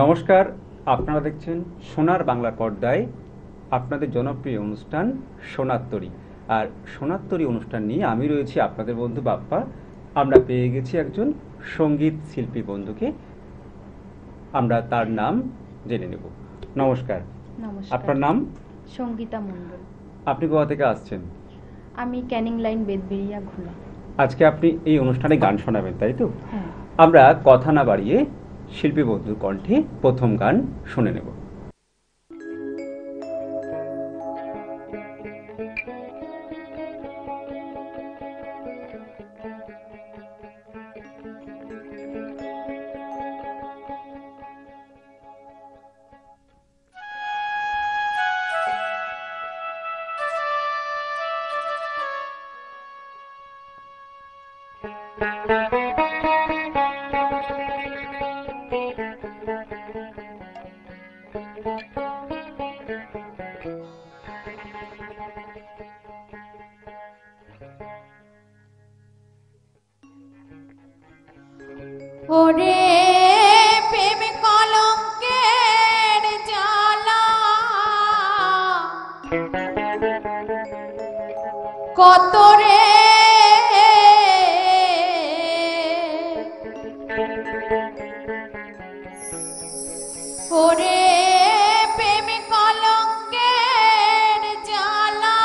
নমস্কার, আপনারা দেখছেন সোনার বাংলা পর্দায় আপনাদের জনপ্রিয় অনুষ্ঠান সোনার তরী। আর সোনার তরী অনুষ্ঠান নিয়ে আমি রয়েছি আপনাদের বন্ধু বাপ্পা। আমরা পেয়ে গেছি একজন সঙ্গীত শিল্পী বন্ধুকে, আমরা তার নাম জেনে নেব। নমস্কার। নমস্কার। আপনার নাম? সঙ্গীতা মণ্ডল। আপনি কোথা থেকে আসছেন? আমি ক্যানিং লাইন বেদবেরিয়া ঘোলা। আজকে আপনি এই অনুষ্ঠানে গান শোনাবেন, তাই তো? হ্যাঁ। আমরা কথা না বাড়িয়ে শিল্পী বন্ধুর কণ্ঠে প্রথম গান শুনে নেব। ওরে প্রেম কলঙ্কের জ্বালা কত রে, ওরে প্রেম কলঙ্কের জ্বালা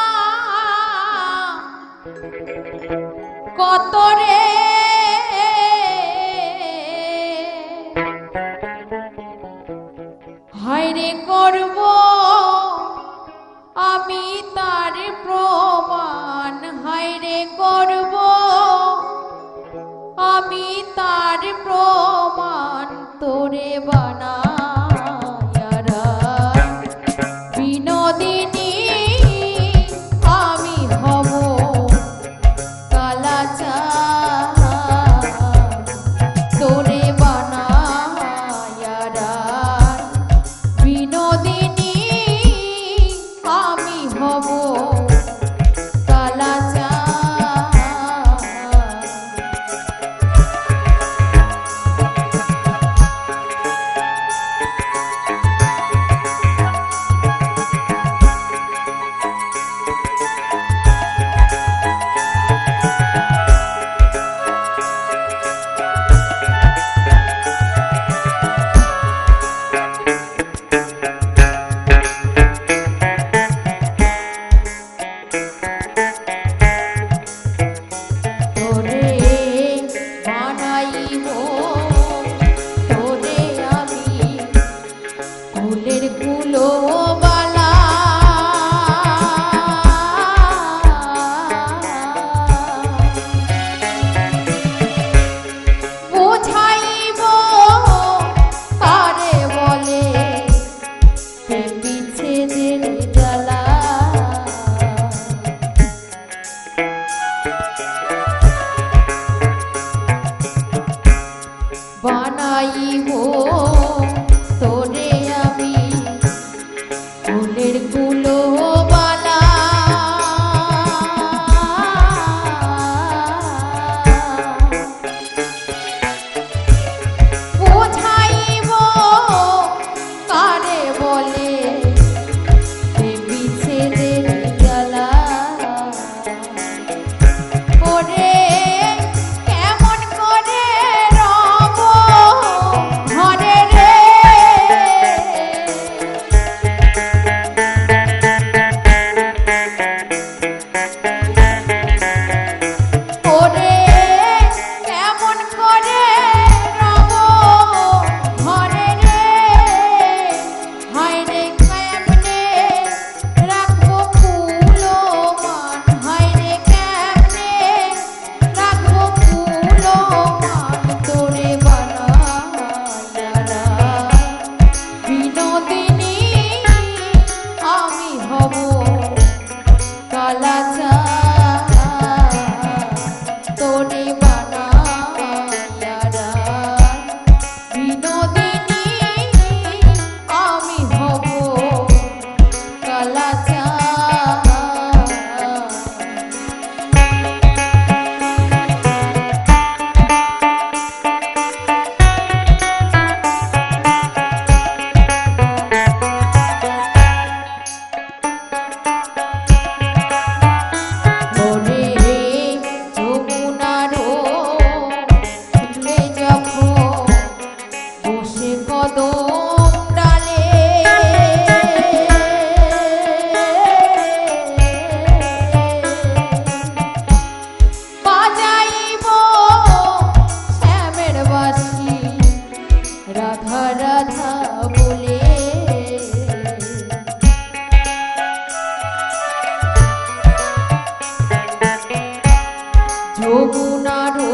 কত রে, হায়রে করব আমি তার প্রমাণ, হায়রে করব আমি তার প্রমাণ, তোরে বানায়া বিনোদিনী আমি হব কালাচার, তোরে বানায়া বিনোদিনী আমি হব কালাচার। বসে কদম ডালে বাজাইব শ্যামের বাঁশি রাধা রাধা বলে যমুনারও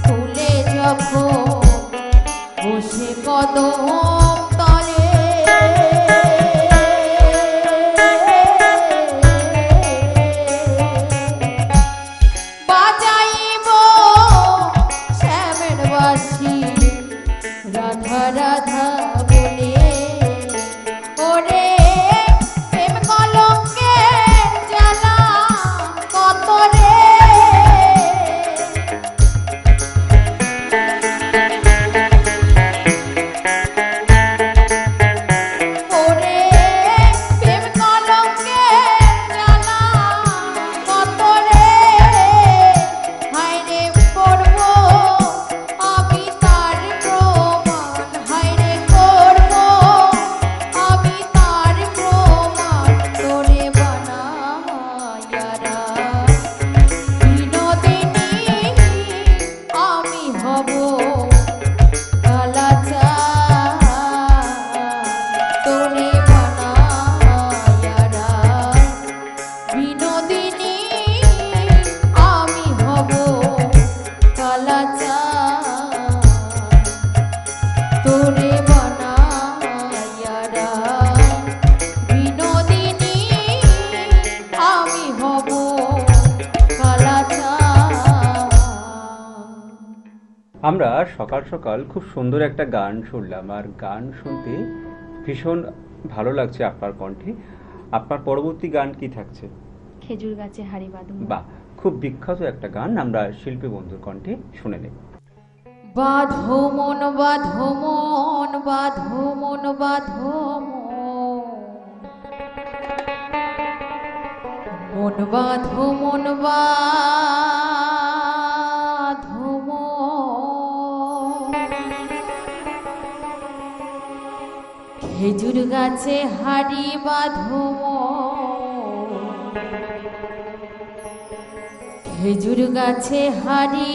ফুলে যখন বসে কদম তলে বাজাইব শ্যামের বাঁশি রাধা রাধা বলে ওরে প্রেম কলঙ্কের জ্বালা কত রে ওরে প্রেম কলঙ্কের জ্বালা কত রে হায়রে করব আমি তার প্রমাণ হায়রে করব আমি তার প্রমাণ তোরে বানায়ারা বিনোদিনী আমি হব কালাচার তোরে বানায়ারা বিনোদিনী আমি হব কালাচার তোরে বানায়ারা বিনোদিনী আমি হব কালাচার। আমরা সকাল সকাল খুব সুন্দর একটা গান শুনলাম, আর গান শুনতে ভীষণ ভালো লাগছে আপনার কণ্ঠে। আপনার পরবর্তী গান কি থাকছে? খেজুর গাছে হাড়ি বাঁধব। বাহ, খুব বিখ্যাত একটা গান, আমরা শিল্পী বন্ধুর কণ্ঠে শুনে নেব। বাঁধো মন বাঁধো মন বাঁধো মন বাঁধো মন বাঁধো মন বাঁধো মন। খেজুর গাছে হাড়ি বাঁধো মন খেজুর গাছে হাড়ি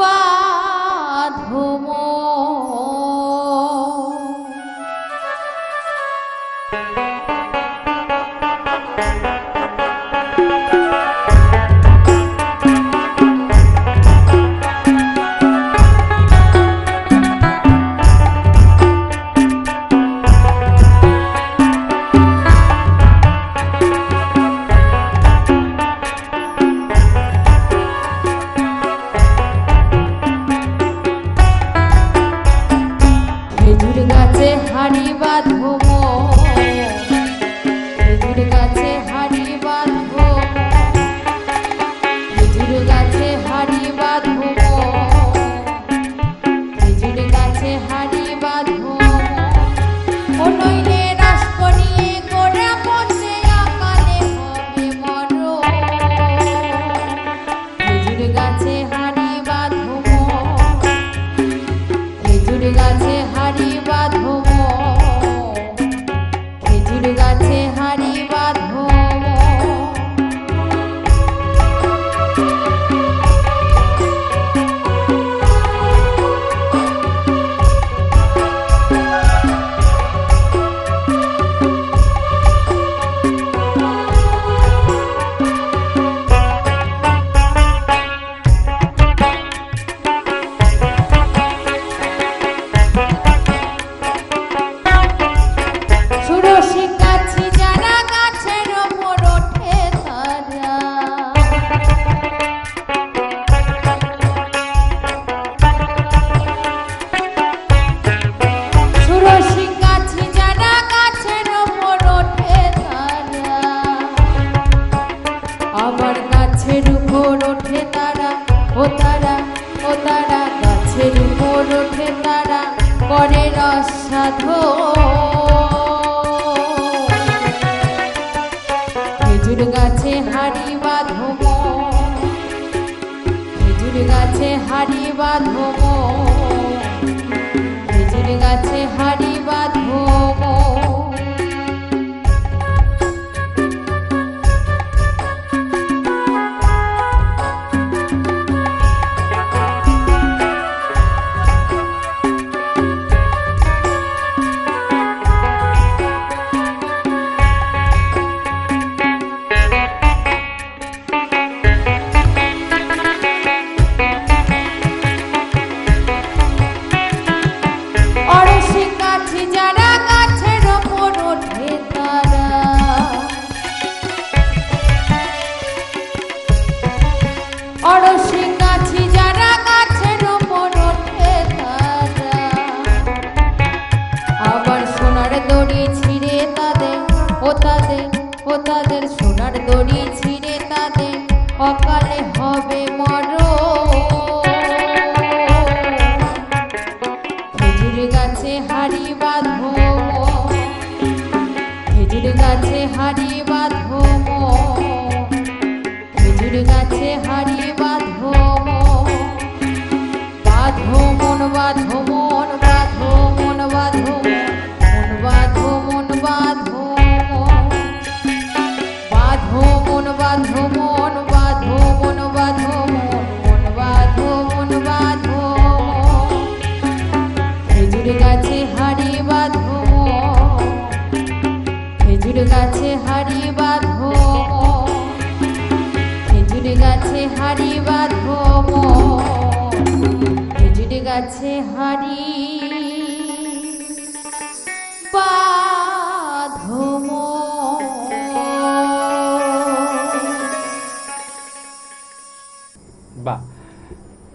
বাঁধো মন। খেজুর গাছে হাড়ি বাঁধো মন খেজুর গাছে হাড়ি বাঁধো খেজুর গাছে হাড়ি বাঁধো খেজুর গাছে হাড়ি বাঁধো ও নইলে রাস করিয়ে গোড়া পচে আকালে হবে মরণ। খেজুর গাছে হাড়ি বাঁধো খেজুর গাছে হাড়ি বাঁধো খেজুর গাছে হাড়ি বাঁধো। ষোড়শী গাছি যারা গাছের ওপর ওঠে তারা ষোড়শী গাছি যারা গাছের ওপর ওঠে তারা আবার গাছের উপর ওঠে তারা ও তারা ও তারা গাছের উপর ওঠে তারা করে রস সাধন। খেজুর গাছে হাড়ি বাঁধো খেজুর গাছে হাড়ি বাঁধো মন, খেজুর গাছে হাড়ি বাঁধো মন। অরসে কাছে যারা গাছের ওপর ওঠে তারা, অরসে কাছে যারা গাছের ওপর ওঠে তারা, আবার সোনার দড়ি ছিঁড়ে তাদের ও তাদের সোনার দড়ি ছিঁড়ে তাদের অকালে হবে মরণ। খেজুর গাছে হাড়ি বাঁধো মন, খেজুর গাছে হাড়ি বাঁধো মন, খেজুর গাছে হাড়ি বাঁধো মন। বাঁধো মন বাঁধো মন বাঁধো মন বাঁধো মন বাঁধো মন বাঁধো মন। বাঁধো মন বাঁধো মন বাঁধো মন বাঁধো মন, মন বাঁধো মন বাঁধো মন। খেজুর গাছে হাড়ি বাঁধো মন, খেজুর গাছে হাড়ি বাঁধো মন, খেজুর গাছে হাড়ি বাঁধো মন, খেজুর গাছে হাড়ি বাঁধো মন। বাহ,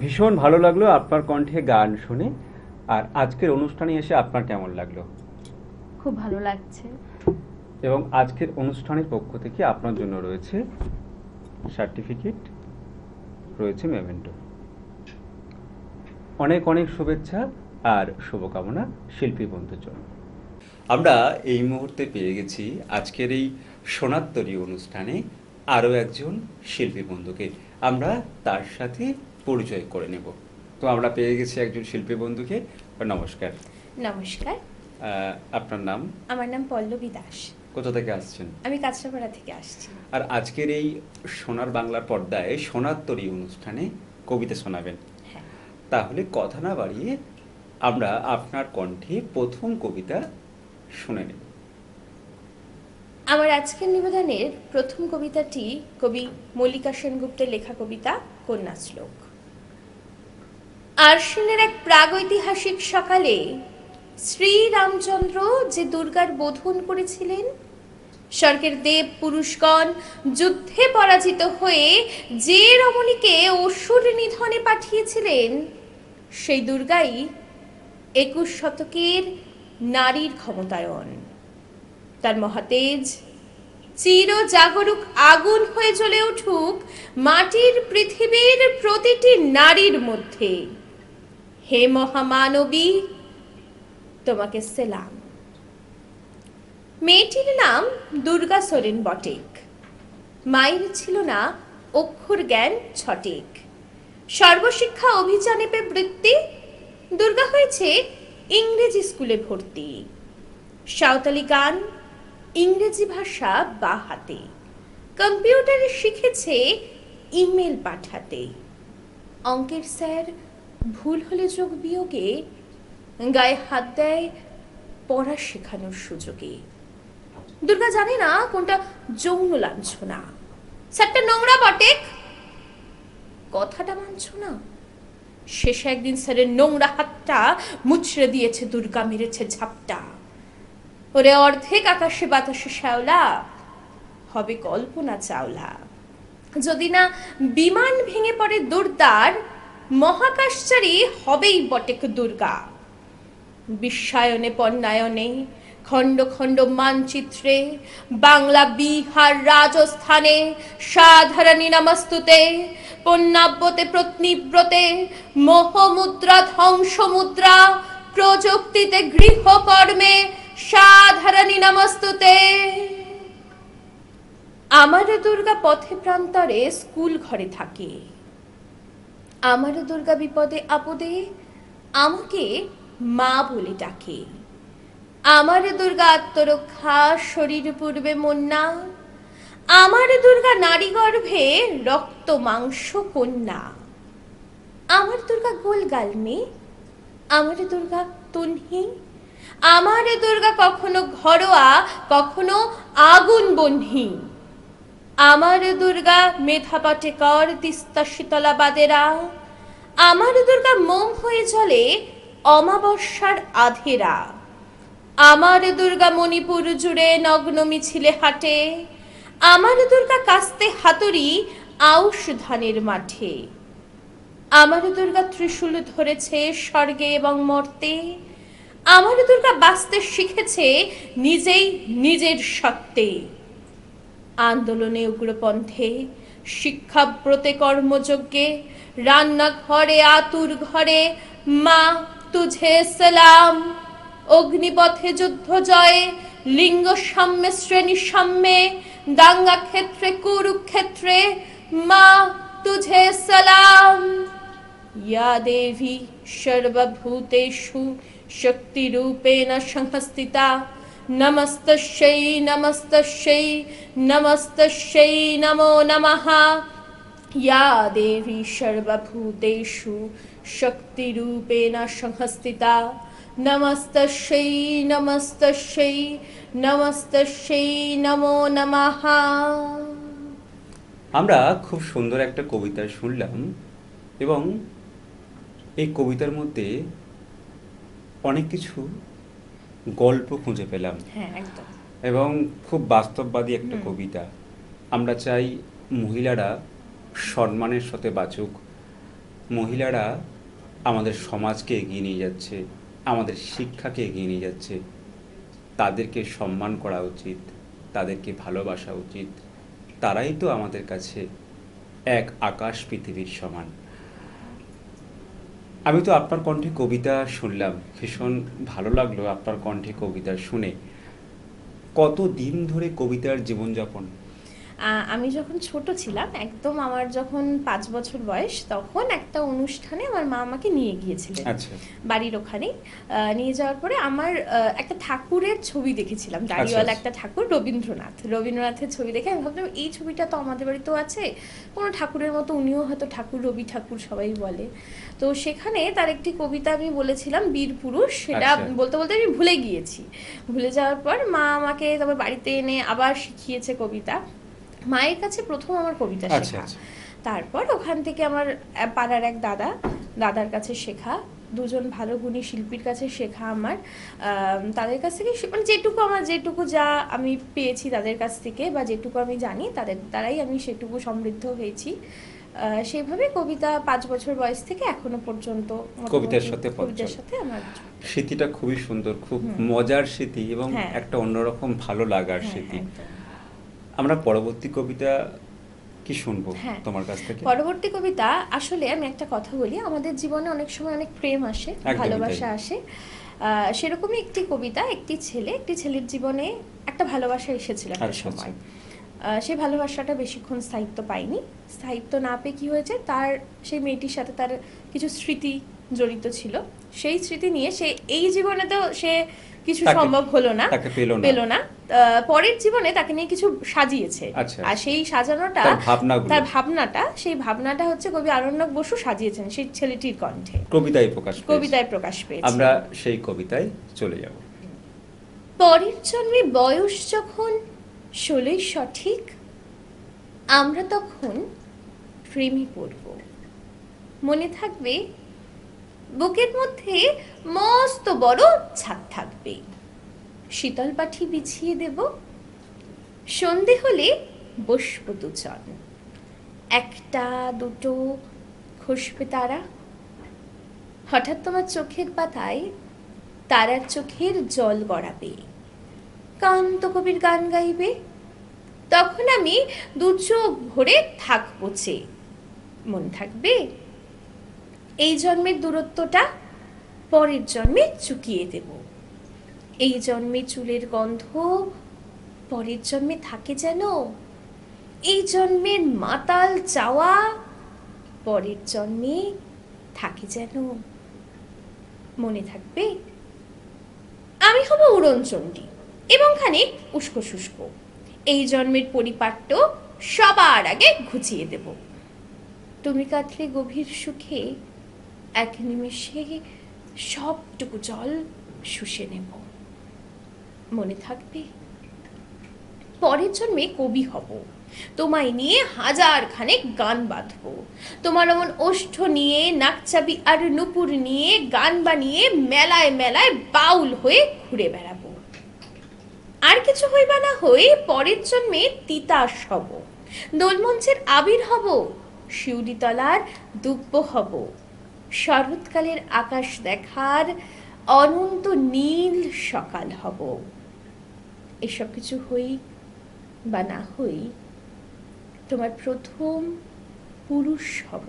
ভীষণ ভালো লাগলো আপনার কণ্ঠে গান শুনে। আর আজকের অনুষ্ঠানে এসে আপনার কেমন লাগলো? খুব ভালো লাগছে। এবং আজকের অনুষ্ঠানের পক্ষ থেকে আপনার জন্য রয়েছে সার্টিফিকেট, রয়েছে মেমেন্টো। অনেক অনেক শুভেচ্ছা আর শুভকামনা শিল্পী বন্ধুর জন্য। আমরা এই মুহূর্তে পেয়ে গেছি আজকের এই সোনাত্তরী অনুষ্ঠানে আরও একজন শিল্পী বন্ধুকে। আমরা তার সাথে পরিচয় করে নেব। তো আমরা পেয়ে গেছি একজন শিল্পী বন্ধুকে। নমস্কার। নমস্কার, আপনার নাম? আমার নাম পল্লবী দাস। কোথা থেকে আসছেন? আমি কাঁচরাপাড়া থেকে আসছি। আর আজকের এই সোনার বাংলার পর্দায় সোনাত্তরী অনুষ্ঠানে কবিতা শোনাবেন। হ্যাঁ, তাহলে কথা না বাড়িয়ে আমরা আপনার কণ্ঠে প্রথম কবিতা শুনে নেব। আমার আজকের নিবেদনের প্রথম কবিতাটি কবি মল্লিকা সেনগুপ্তের লেখা কবিতা কন্যা শ্লোক। আশ্বিনের এক প্রাগৈতিহাসিক সকালে শ্রীরামচন্দ্র যে দুর্গার বোধন করেছিলেন, স্বর্গের দেব পুরুষগণ যুদ্ধে পরাজিত হয়ে যে রমণীকে অসুর নিধনে পাঠিয়েছিলেন, সেই দুর্গাই 21 শতকের নারীর ক্ষমতায়ন। তার মহাতেজ চির জাগরুক আগুন হয়ে জ্বলে উঠুক মাটির পৃথিবীর প্রতিটি নারীর মধ্যে। হে মহামানবী, তোমাকে সেলাম। মেয়েটির নাম দুর্গা সোরেন বটেক। মায়ের ছিল না অক্ষর জ্ঞান ছটেক। সর্বশিক্ষা অভিযানে পেয়ে বৃত্তি, দুর্গা হয়েছে ইংরেজি স্কুলে ভর্তি। সাঁওতালি গান, ইংরেজি ভাষা বা হাতে, কম্পিউটারে শিখেছে ইমেল পাঠাতে। অঙ্কের স্যার ভুল হলে যোগ বিয়োগে গায়ে হাত দেয় পড়া শেখানোর সুযোগে। দুর্গা জানে না কোনটা যৌন লাঞ্ছনা। স্যারটা নোংরা বটেক, কথাটা মানছ না। শেষে একদিন স্যারের নোংরা হাতটা মুচড়ে দিয়েছে দুর্গা, মেরেছে ঝাপটা। ওরে অর্ধেক আকাশে বাতাসে শ্যাওলা, হবে কল্পনা চাওলা। যদি না বিমান ভেঙে পড়ে দুর্দার, মহাকাশচারী হবেই বটেক দুর্গা। বিশ্বায়নে পণ্যায়নে, খণ্ড খণ্ড মানচিত্রে, বাংলা বিহার রাজস্থানে, সাধারণী নমস্তুতে, পণ্যাব্যতে প্রত্নিব্রতে, মোহমুদ্রা ধ্বংসমুদ্রা, প্রযুক্তিতে গৃহকর্মে, সাধারণী নমস্তুতে। আমার দুর্গা পথে প্রান্তরে স্কুল ঘরে থাকে। আমার দুর্গা বিপদে আপদে আমাকে মা বলে ডাকে। আমার দুর্গা আত্মরক্ষা শরীর পূর্বে মন্না, আমার দুর্গা নারী গর্ভে রক্ত মাংস কন্যা। আমার দুর্গা গোল গাল মেয়ে, আমার দুর্গা তন্হি, আমার দুর্গা কখনো ঘরোয়া কখনো আগুন বহ্নি। আমার দুর্গা মেধা পাটেকর তিস্তা শীতলা বাদেরা, আমার দুর্গা মোম হয়ে জ্বলে অমাবস্যার আধেরা। আমার দুর্গা মণিপুর জুড়ে নগ্ন মিছিলে হাঁটে, আমার দুর্গা কাস্তে হাতুড়ি আউশ ধানের মাঠে। আমার দুর্গা ত্রিশূল ধরেছে স্বর্গে এবং মর্তে, আমার দুর্গা বাঁচতে শিখেছে নিজেই নিজের সত্ত্বে। আন্দোলনে উগ্রপন্থে, শিক্ষাব্রতে কর্মযজ্ঞে, রান্নাঘরে আতুর ঘরে মা তুঝে সালাম। অগ্নিপথে যুদ্ধ জয়ে, লিঙ্গ সাম্যে শ্রেণী সাম্যে, দাঙ্গা ক্ষেত্রে কুরুক্ষেত্রে মা তুঝে সালাম। या देवी सर्वभूतेषु शक्तिरूपेण संस्थिता, नमस्तस्यै नमस्तस्यै नमस्तस्यै नमो नमः। या देवी सर्वभूतेषु शक्तिरूपेण संस्थिता, नमस्तस्यै नमस्तस्यै नमस्तस्यै नमो नमः। আমরা খুব সুন্দর একটা কবিতা শুনলাম এবং এই কবিতার মধ্যে অনেক কিছু গল্প খুঁজে পেলাম হ্যাঁ একদম। এবং খুব বাস্তববাদী একটা কবিতা। আমরা চাই মহিলারা সম্মানের সাথে বাঁচুক, মহিলারা আমাদের সমাজকে এগিয়ে নিয়ে যাচ্ছে, আমাদের শিক্ষাকে এগিয়ে নিয়ে যাচ্ছে, তাদেরকে সম্মান করা উচিত, তাদেরকে ভালোবাসা উচিত। তারাই তো আমাদের কাছে এক আকাশ পৃথিবীর সমান। আমি তো আপনার কণ্ঠে কবিতা শুনলাম, ভীষণ ভালো লাগলো আপনার কণ্ঠে কবিতা শুনে। কত দিন ধরে কবিতার জীবনযাপন? আমি যখন ছোট ছিলাম, একদম আমার যখন 5 বছর বয়স, তখন একটা অনুষ্ঠানে আমার মা আমাকে নিয়ে গিয়েছিলেন। আচ্ছা। বাড়ির ওখানে নিয়ে যাওয়ার পরে আমার একটা ঠাকুরের ছবি দেখেছিলাম, দাড়িওয়ালা একটা ঠাকুর, রবীন্দ্রনাথের ছবি দেখে আমি ভাবলাম এই ছবিটা তো আমাদের বাড়িতেও আছে, কোনো ঠাকুরের মতো উনিও হয়তো ঠাকুর, রবি ঠাকুর সবাই বলে। তো সেখানে তার একটি কবিতা আমি বলেছিলাম বীর পুরুষ, সেটা বলতে বলতে আমি ভুলে গিয়েছি। ভুলে যাওয়ার পর মা আমাকে তারপর বাড়িতে এনে আবার শিখিয়েছে কবিতা। মায়ের কাছে প্রথম আমার কবিতা শেখা, তারপর ওখান থেকে আমার পাড়ার এক দাদার কাছে শেখা, দুজন ভালো গুণী শিল্পীর কাছে শেখা আমার। তাদের কাছ থেকে মানে যেটুকু যা আমি পেয়েছি তাদের কাছ থেকে, বা যেটুকু আমি জানি তাদের দ্বারাই আমি সেটুকু সমৃদ্ধ হয়েছি। সেইভাবে কবিতা 5 বছর বয়স থেকে এখনো পর্যন্ত কবিতার সাথে আমার স্মৃতিটা খুবই সুন্দর, খুব মজার স্মৃতি এবং একটা অন্যরকম ভালো লাগার স্মৃতি। আমরা পরবর্তী কবিতা কি শুনবো তোমার কাছ থেকে? পরবর্তী কবিতা, আসলে আমি একটা কথা বলি, আমাদের জীবনে অনেক সময় অনেক প্রেম আসে, ভালোবাসা আসে। সেরকমই একটি কবিতা, একটি ছেলের জীবনে একটা ভালোবাসা এসেছিল একটা সময়। সেই ভালোবাসাটা বেশিক্ষণ স্থায়িত্ব পায়নি। স্থায়িত্ব না পেয়ে কি হয়েছে, তার সেই মেয়েটির সাথে তার কিছু স্মৃতি জড়িত ছিল। সেই স্মৃতি নিয়ে সে এই জীবনেতেও সে কিছু সম্ভব হলো না, পেল না। পরের জীবনে তাকে নিয়ে কিছু সাজিয়েছে। আর সেই সাজানোটা, তার ভাবনাটা, সেই ভাবনাটা হচ্ছে কবি আরণ্যক বসু সাজিয়েছেন সেই ছেলেটির কণ্ঠে, কবিতায় প্রকাশ পেয়েছে। আমরা সেই কবিতায় চলে যাব। পরের জন্মে বয়স যখন 16 সঠিক, আমরা তখন প্রেমে পড়ব। মনে থাকবে বুকের মধ্যে মস্ত বড় ছাদ থাকবে, শীতল পাটি বিছিয়ে দেব, সন্ধে হলে বসবো দুজন, একটা দুটো খসবে তারা। হঠাৎ তোমার চোখের পাতায় তারার চোখের জল গড়াবে, কান্ত কবির গান গাইবে, তখন আমি 2 চোখ ভরে থাকবো চেয়ে। মনে থাকবে এই জন্মের দূরত্বটা পরের জন্মে চুকিয়ে দেব। এই জন্মে চুলের গন্ধ পরের জন্মে থাকে যেন, এই জন্মের মাতাল চাওয়া পরের জন্মে থাকে যেন, মনে থাকবে? আমি হব উড়নচণ্ডী এবং খানিক উস্কো শুষ্ক। এই জন্মের পরিপাট্য সবার আগে ঘুচিয়ে দেব। তুমি কাঁদলে গভীর সুখে এক নিমেষে সবটুকু জল শুষে নেব, মনে থাকবে? পরের জন্মে কবি হব, তোমায় নিয়ে হাজার খানেক গান বাঁধবো। তোমার অমন ওষ্ঠ নিয়ে, নাকচাবি আর নুপুর নিয়ে গান বানিয়ে মেলায় মেলায় বাউল হয়ে ঘুরে বেড়াবো। আর কিছু হইবা না হই পরের জন্মে তিতাস হব, দোলমঞ্চের আবির হব, শিউলিতলার দুব্য হব, শরৎকালের আকাশ দেখার অনন্ত নীল সকাল হব। এসব কিছু হই বা না হই তোমার প্রথম পুরুষ হব,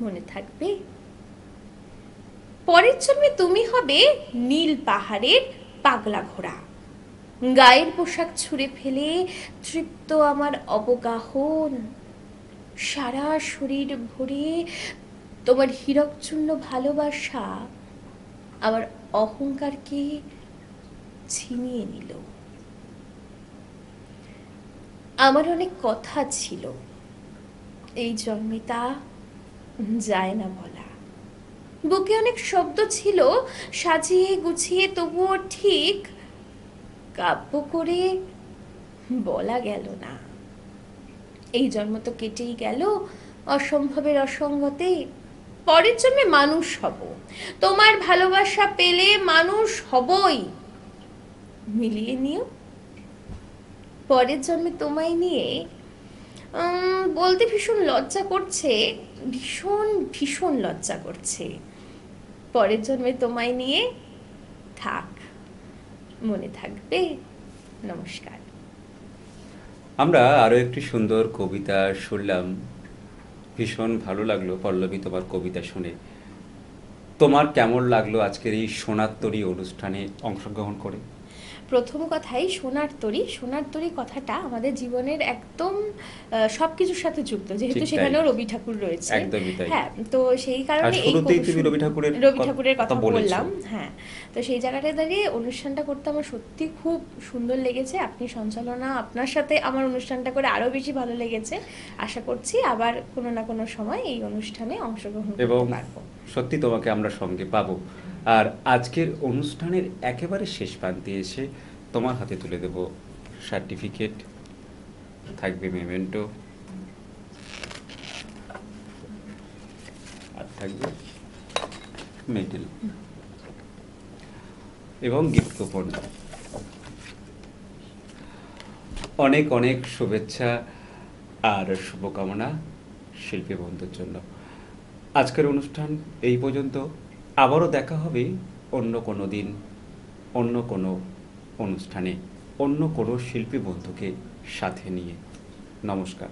মনে থাকবে? পরের জন্মে তুমি হবে নীল পাহাড়ের পাগলা ঘোড়া, গায়ের পোশাক ছুঁড়ে ফেলে তৃপ্ত আমার অবগাহন, সারা শরীর ভরে তোমার হীরকচূর্ণ ভালোবাসা আমার অহংকারকে ছিনিয়ে নিল। আমার অনেক কথা ছিল, এই জন্মে তা যায় না বলা। বুকে অনেক শব্দ ছিল, সাজিয়ে গুছিয়ে তবুও ঠিক কাব্য করে বলা গেল না। এই জন্ম তো কেটেই গেল অসম্ভবের অসঙ্গতে। পরের জন্মে মানুষ হব, তোমার ভালোবাসা পেলে মানুষ হবই, মিলিয়ে নিও। পরের জন্মে তোমায় নিয়ে বলতে ভীষণ লজ্জা করছে, ভীষণ ভীষণ লজ্জা করছে। পরের জন্মে তোমায় নিয়ে থাক, মনে থাকবে? নমস্কার। আমরা আরও একটি সুন্দর কবিতা শুনলাম, ভীষণ ভালো লাগলো পল্লবী তোমার কবিতা শুনে। তোমার কেমন লাগলো আজকের এই সোনার তরী অনুষ্ঠানে অংশগ্রহণ করে? প্রথম কথাই সোনার তরী, সোনার তরী কথাটা আমাদের জীবনের একদম সবকিছুর সাথে যুক্ত, যেহেতু ঠিক তাই। সেখানেও রবি ঠাকুর রয়েছে। একদমই তাই। হ্যাঁ, তো সেই আর কারণে এই শুরুতেই তুমি রবি ঠাকুরের কথা বলেছো। বললাম। হ্যাঁ, তো সেই জায়গাটায় দাঁড়িয়ে অনুষ্ঠানটা করতে আমার সত্যি খুব সুন্দর লেগেছে। আপনি সঞ্চালনা, আপনার সাথে আমার অনুষ্ঠানটা করে আরো বেশি ভালো লেগেছে। আশা করছি আবার কোনো না কোনো সময় এই অনুষ্ঠানে অংশগ্রহণ এবং করতে পারবো। সত্যি তোমাকে আমরা সঙ্গে পাবো। আর আজকের অনুষ্ঠানের একেবারে শেষ প্রান্তে এসে তোমার হাতে তুলে দেব সার্টিফিকেট, থাকবে মেমেন্টো, আর থাকবে মেডেল এবং গিফট কুপন। অনেক অনেক শুভেচ্ছা আর শুভকামনা শিল্পী বন্ধুর জন্য। আজকের অনুষ্ঠান এই পর্যন্ত। আবারও দেখা হবে অন্য কোনো দিন, অন্য কোনো অনুষ্ঠানে, অন্য কোনো শিল্পী বন্ধুকে সাথে নিয়ে। নমস্কার।